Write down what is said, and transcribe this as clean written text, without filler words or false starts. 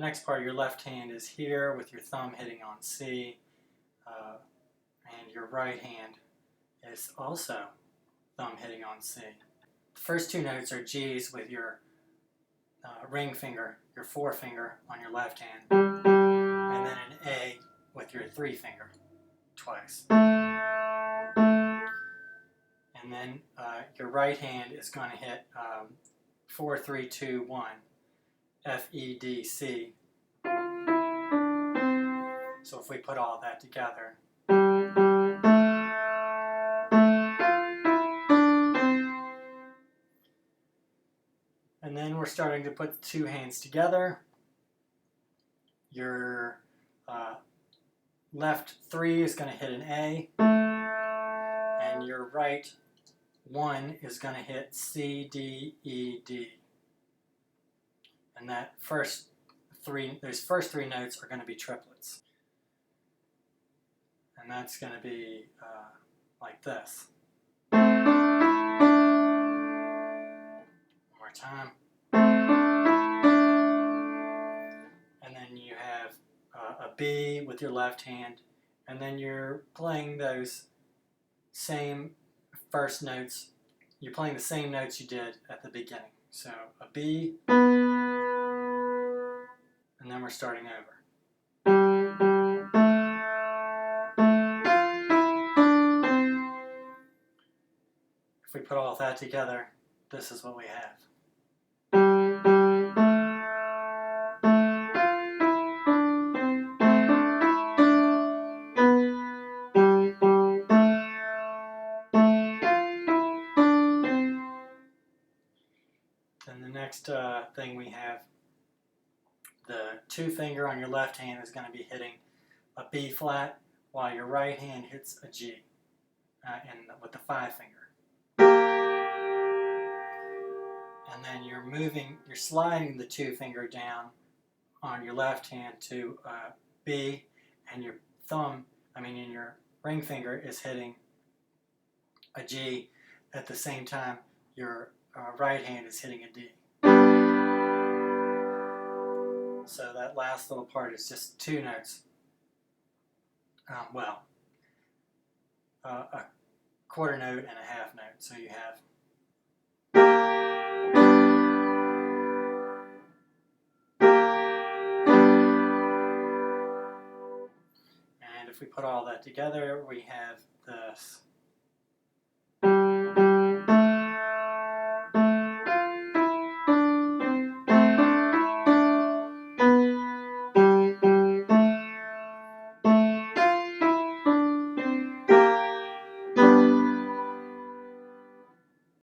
The next part of your left hand is here with your thumb hitting on C, and your right hand is also thumb hitting on C. The first two notes are G's with your ring finger, your forefinger on your left hand, and then an A with your three finger twice. And then your right hand is going to hit 4, 3, 2, 1, F, E, D, C. So if we put all that together, and then we're starting to put the two hands together. Your left 3 is going to hit an A, and your right 1 is going to hit C, D, E, D. And that those first three notes are going to be triplets. And that's going to be like this. One more time. And then you have a B with your left hand, and then you're playing those same first notes. You're playing the same notes you did at the beginning. So a B, and then we're starting over. If we put all that together, this is what we have. Then the next thing we have, the two finger on your left hand is going to be hitting a B flat, while your right hand hits a G with the 5 finger. And then you're sliding the two finger down on your left hand to B, and your your ring finger is hitting a G. At the same time, your right hand is hitting a D. So that last little part is just two notes. A quarter note and a half note. So you have and if we put all that together, we have this.